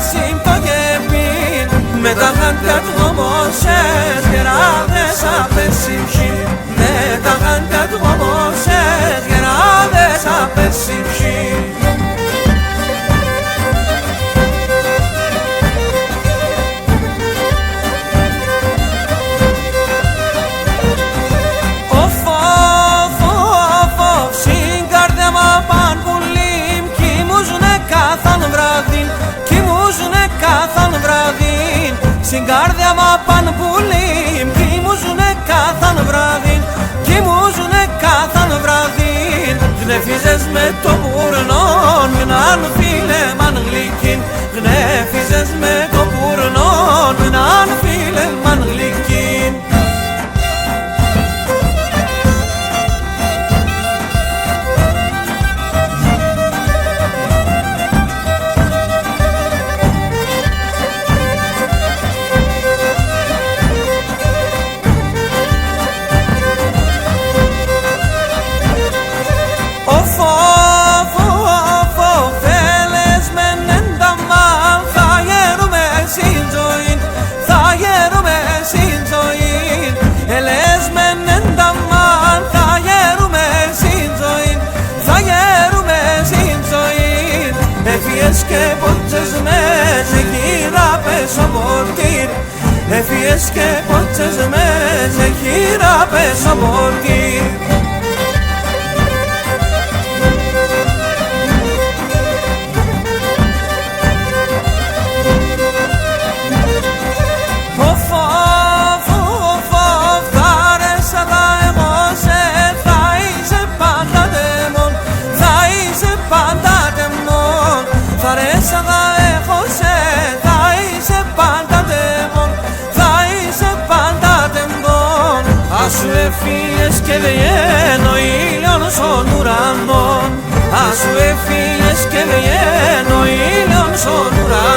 συμπογεπήν με τα χάντια του ομόσες γεράδες απεσύχη, με τα χάντια του ομόσες γεράδες απεσύχη. Στην καρδιά μα παν πουλίμ, κοιμούζουνε κάθαν βράδυν, κοιμούζουνε κάθαν βράδυν. Γνέφιζες με το πουρνόν, μναν φίλε μαν γλυκίν, γνέφιζες με το πουρνόν, μναν φίλε μαν γλυκίν. Και πότσες με σε χείρα πέσω ποτήρ, έφυγες και πότσες με σε χείρα πέσω ποτήρ. Σου έφυγες και βγαίνω ήλιον στον ουρανό, ας σου έφυγες και βγαίνω ήλιον στον ουρανό.